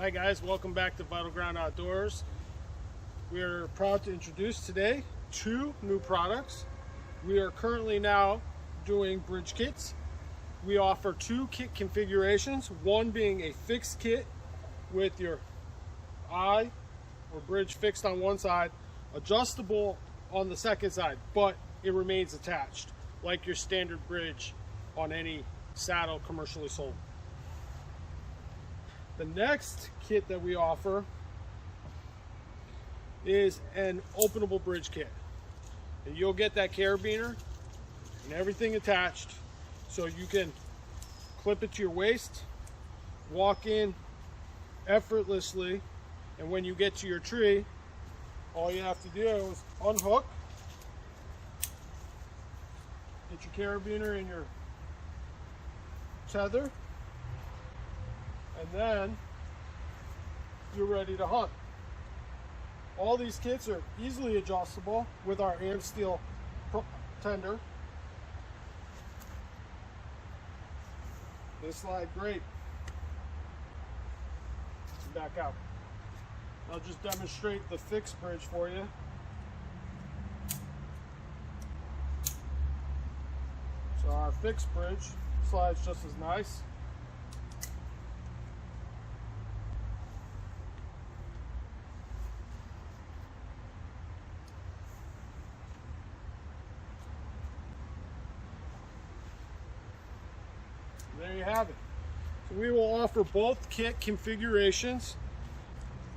Hi guys, welcome back to Vital Ground Outdoors. We are proud to introduce today two new products. We are currently now doing bridge kits. We offer two kit configurations, one being a fixed kit with your eye or bridge fixed on one side, adjustable on the second side, but it remains attached like your standard bridge on any saddle commercially sold. The next kit that we offer is an openable bridge kit. And you'll get that carabiner and everything attached so you can clip it to your waist, walk in effortlessly, and when you get to your tree, all you have to do is unhook, get your carabiner in your tether, and then you're ready to hunt. All these kits are easily adjustable with our AM steel tender. They slide great. Back out. I'll just demonstrate the fixed bridge for you. So our fixed bridge slides just as nice. There you have it. So we will offer both kit configurations.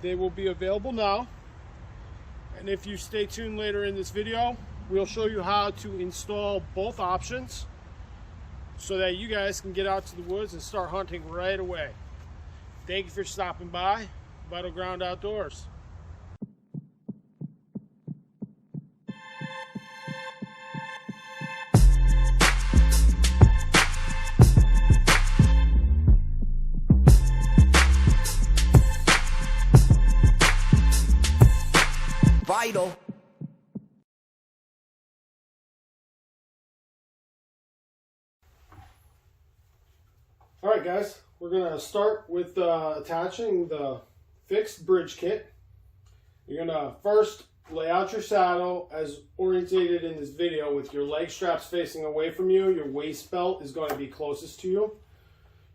They will be available now. And if you stay tuned later in this video, we'll show you how to install both options so that you guys can get out to the woods and start hunting right away. Thank you for stopping by Vital Ground Outdoors. Vital. All right, guys, we're going to start with attaching the fixed bridge kit. You're going to first lay out your saddle as orientated in this video with your leg straps facing away from you. Your waist belt is going to be closest to you.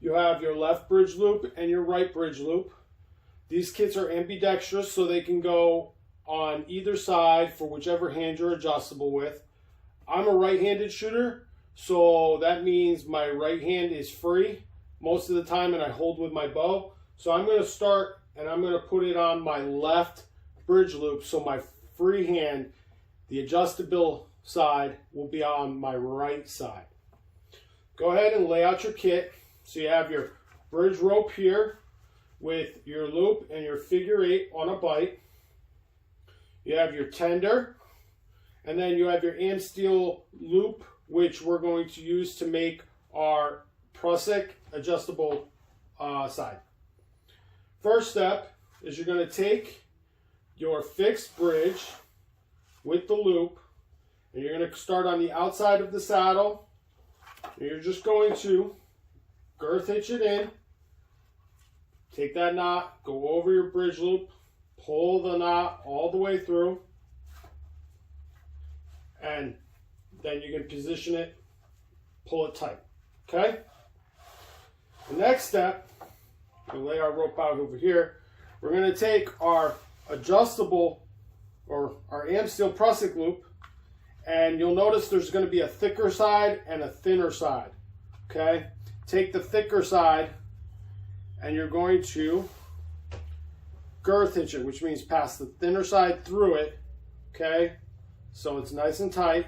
You have your left bridge loop and your right bridge loop. These kits are ambidextrous, so they can go on either side for whichever hand you're adjustable with. I'm a right-handed shooter, so that means my right hand is free most of the time and I hold with my bow. So I'm going to start and I'm going to put it on my left bridge loop, so my free hand, the adjustable side, will be on my right side. Go ahead and lay out your kit. So you have your bridge rope here with your loop and your figure 8 on a bite. You have your tender, and then you have your AM steel loop, which we're going to use to make our prusik adjustable side. First step is you're going to take your fixed bridge with the loop, and you're going to start on the outside of the saddle, and you're just going to girth hitch it in, take that knot, go over your bridge loop, pull the knot all the way through, and then you can position it, pull it tight. Okay? The next step, we'll lay our rope out over here. We're going to take our adjustable or our AM steel prusik loop, and you'll notice there's going to be a thicker side and a thinner side. Okay? Take the thicker side and you're going to girth hitch it, which means pass the thinner side through it, okay? So it's nice and tight.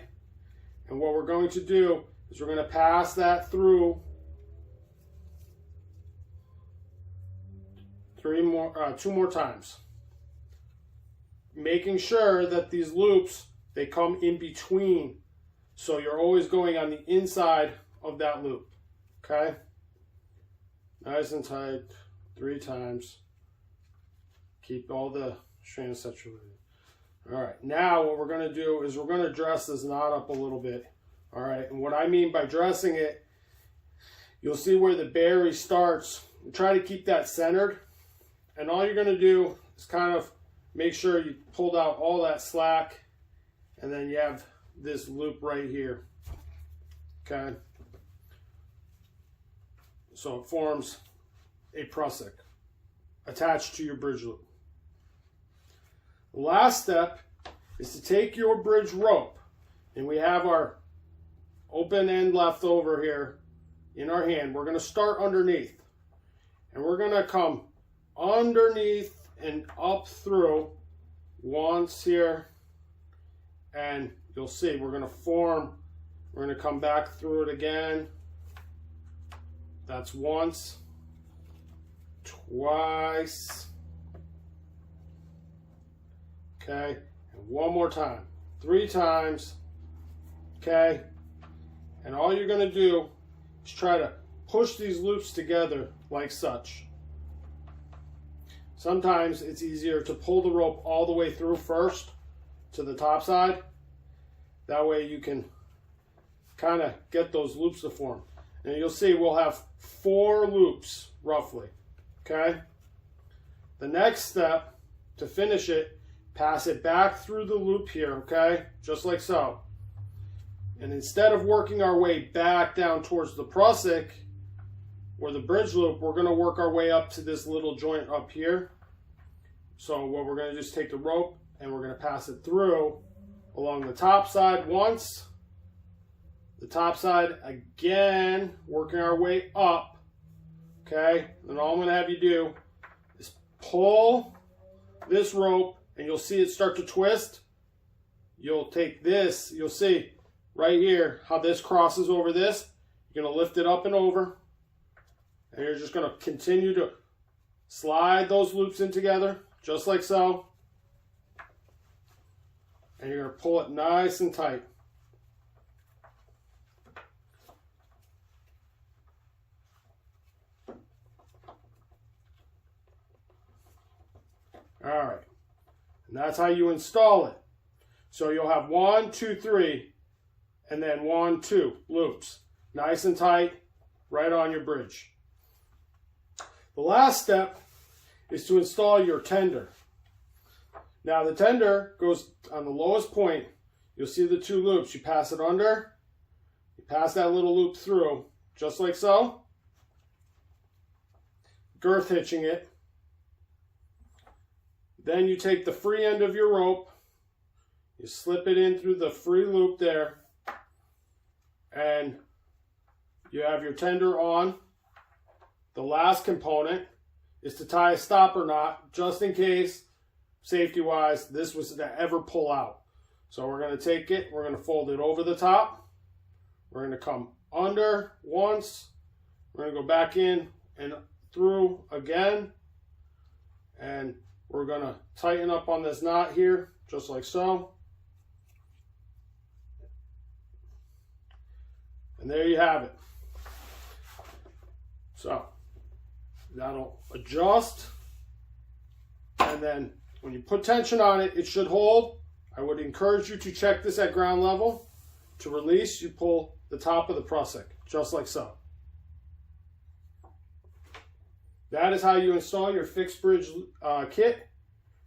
And what we're going to do is we're going to pass that through two more times, making sure that these loops, they come in between, so you're always going on the inside of that loop, okay? Nice and tight, 3 times. Keep all the strands saturated. All right, now what we're going to do is we're going to dress this knot up a little bit. All right, and what I mean by dressing it, you'll see where the berry starts. Try to keep that centered. And all you're going to do is kind of make sure you pulled out all that slack, and then you have this loop right here. Okay. So it forms a prusik attached to your bridge loop. The last step is to take your bridge rope, and we have our open end left over here in our hand. We're going to start underneath, and we're going to come underneath and up through once here, and you'll see we're going to come back through it again. That's once, twice, okay, and one more time, 3 times, okay, and all you're going to do is try to push these loops together like such. Sometimes it's easier to pull the rope all the way through first to the top side. That way you can kind of get those loops to form. And you'll see we'll have 4 loops roughly, okay? The next step, to finish it, pass it back through the loop here, okay? Just like so. And instead of working our way back down towards the prusik or the bridge loop, we're going to work our way up to this little joint up here. So what we're going to just take the rope and we're going to pass it through along the top side once, the top side again, working our way up, okay? And all I'm going to have you do is pull this rope, and you'll see it start to twist. You'll take this, you'll see right here how this crosses over this. You're going to lift it up and over, and you're just going to continue to slide those loops in together, just like so. And you're going to pull it nice and tight. All right, and that's how you install it. So you'll have 1, 2, 3, and then 1, 2 loops, nice and tight, right on your bridge. The last step is to install your tender. Now the tender goes on the lowest point. You'll see the 2 loops. You pass it under, you pass that little loop through, just like so, girth hitching it. Then you take the free end of your rope, you slip it in through the free loop there, and you have your tender on. The last component is to tie a stopper knot, just in case, safety-wise, this was to ever pull out. So we're going to take it, we're going to fold it over the top, we're going to come under once, we're going to go back in and through again, and we're going to tighten up on this knot here, just like so. And there you have it. So that'll adjust. And then when you put tension on it, it should hold. I would encourage you to check this at ground level. To release, you pull the top of the prusik, just like so. That is how you install your fixed bridge kit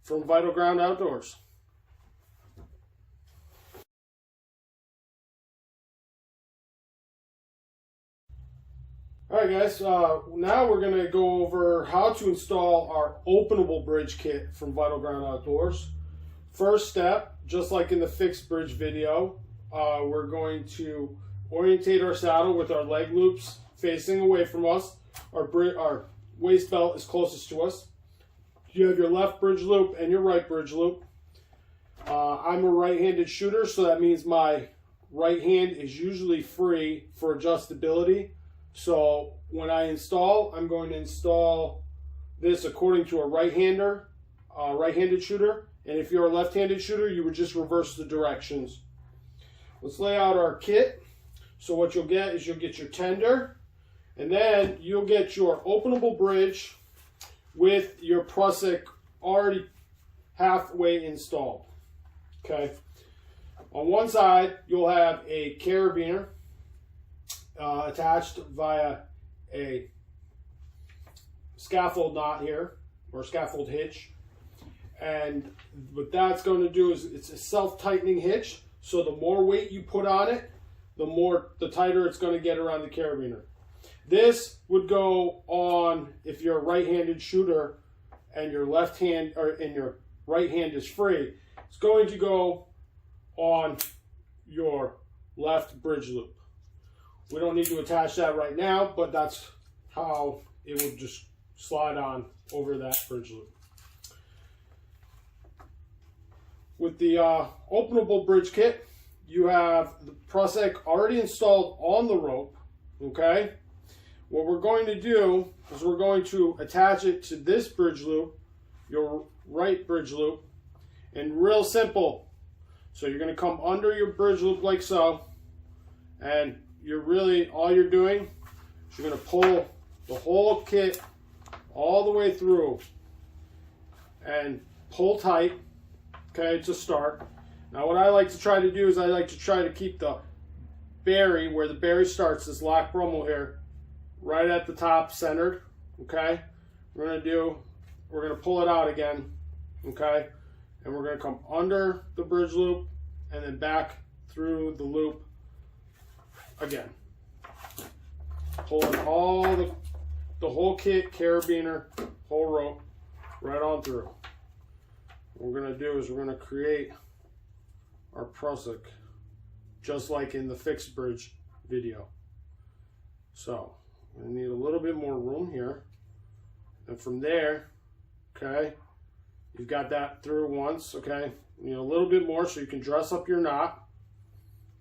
from Vital Ground Outdoors. Alright guys, now we're going to go over how to install our openable bridge kit from Vital Ground Outdoors. First step, just like in the fixed bridge video, we're going to orientate our saddle with our leg loops facing away from us. Our waist belt is closest to us. You have your left bridge loop and your right bridge loop. I'm a right-handed shooter, so that means my right hand is usually free for adjustability. So when I install, I'm going to install this according to a right-handed shooter. And if you're a left-handed shooter, you would just reverse the directions. Let's lay out our kit. So what you'll get is you'll get your tender, and then you'll get your openable bridge with your prusik already halfway installed. Okay. On one side, you'll have a carabiner attached via a scaffold knot here. or scaffold hitch. And what that's going to do is it's a self-tightening hitch. So the more weight you put on it, the tighter it's going to get around the carabiner. This would go on if you're a right-handed shooter and your left hand and your right hand is free. It's going to go on your left bridge loop. We don't need to attach that right now, but that's how it would just slide on over that bridge loop. With the openable bridge kit, you have the Prusik already installed on the rope, okay? What we're going to do is we're going to attach it to this bridge loop, your right bridge loop, and real simple. So you're going to come under your bridge loop like so, and all you're doing is you're going to pull the whole kit all the way through and pull tight, okay, to start. Now what I like to try to do is I like to try to keep the berry, where the berry starts, this lock brummel here, right at the top centered, okay? We're going to pull it out again, okay? And we're going to come under the bridge loop and then back through the loop again. Pulling all the whole kit, carabiner, whole rope, right on through. What we're going to do is we're going to create our Prusik just like in the fixed bridge video. So we need a little bit more room here, and from there, okay, you've got that through once, okay, you need a little bit more so you can dress up your knot,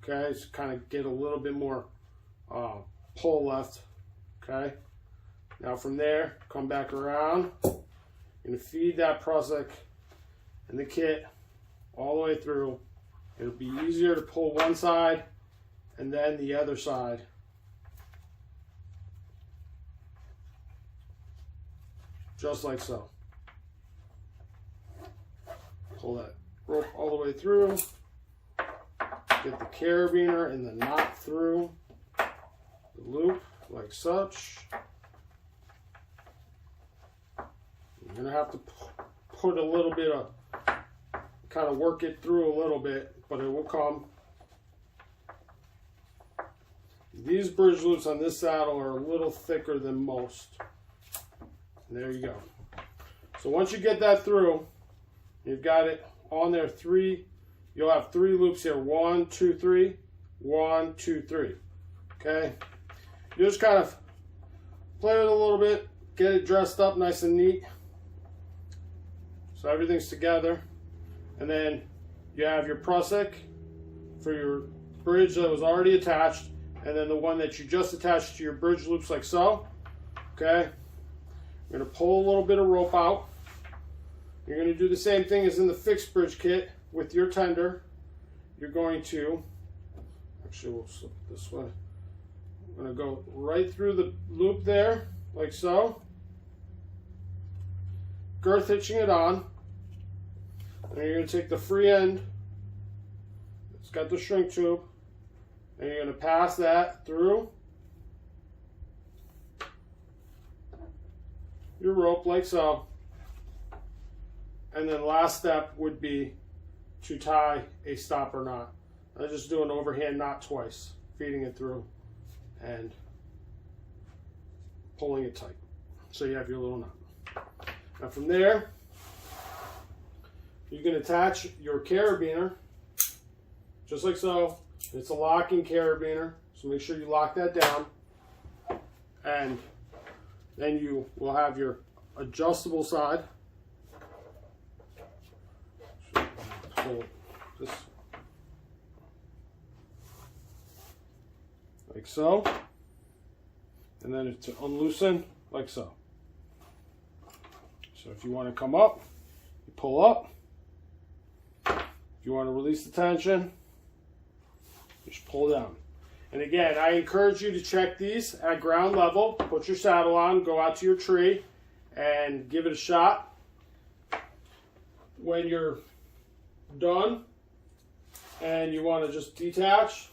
okay, so kind of get a little bit more pull left, okay. Now from there, come back around, you're going to feed that Prusik and the kit all the way through. It'll be easier to pull one side and then the other side. Just like so. Pull that rope all the way through. Get the carabiner and the knot through the loop like such. You're going to have to put a little bit of, kind of work it through a little bit, but it will come. These bridge loops on this saddle are a little thicker than most. And there you go. So once you get that through, you've got it on there. You'll have 3 loops here. 1, 2, 3. 1, 2, 3. Okay. You just kind of play with it a little bit, get it dressed up nice and neat. So everything's together. And then you have your Prusik for your bridge that was already attached, and then the one that you just attached to your bridge loops like so. Okay. You're going to pull a little bit of rope out. You're going to do the same thing as in the fixed bridge kit with your tender. You're going to, actually we'll slip it this way. I'm going to go right through the loop there, like so. Girth hitching it on. And you're going to take the free end, it's got the shrink tube, and you're going to pass that through your rope like so. And then last step would be to tie a stopper knot. I just do an overhand knot twice, feeding it through and pulling it tight. So you have your little knot. Now from there, you can attach your carabiner, just like so. It's a locking carabiner, so make sure you lock that down. And then you will have your adjustable side. Pull this like so. And then to unloosen, like so. So if you want to come up, you pull up. If you want to release the tension, just pull down. And again, I encourage you to check these at ground level. Put your saddle on, go out to your tree, and give it a shot. When you're done and you want to just detach,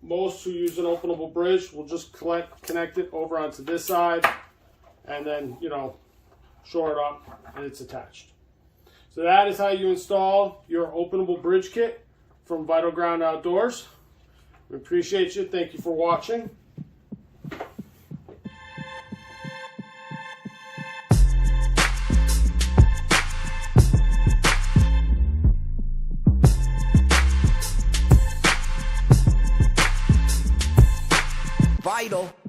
most who use an openable bridge will just connect it over onto this side, and then, you know, shore it up, and it's attached. So that is how you install your openable bridge kit from Vital Ground Outdoors. We appreciate you. Thank you for watching. Vital.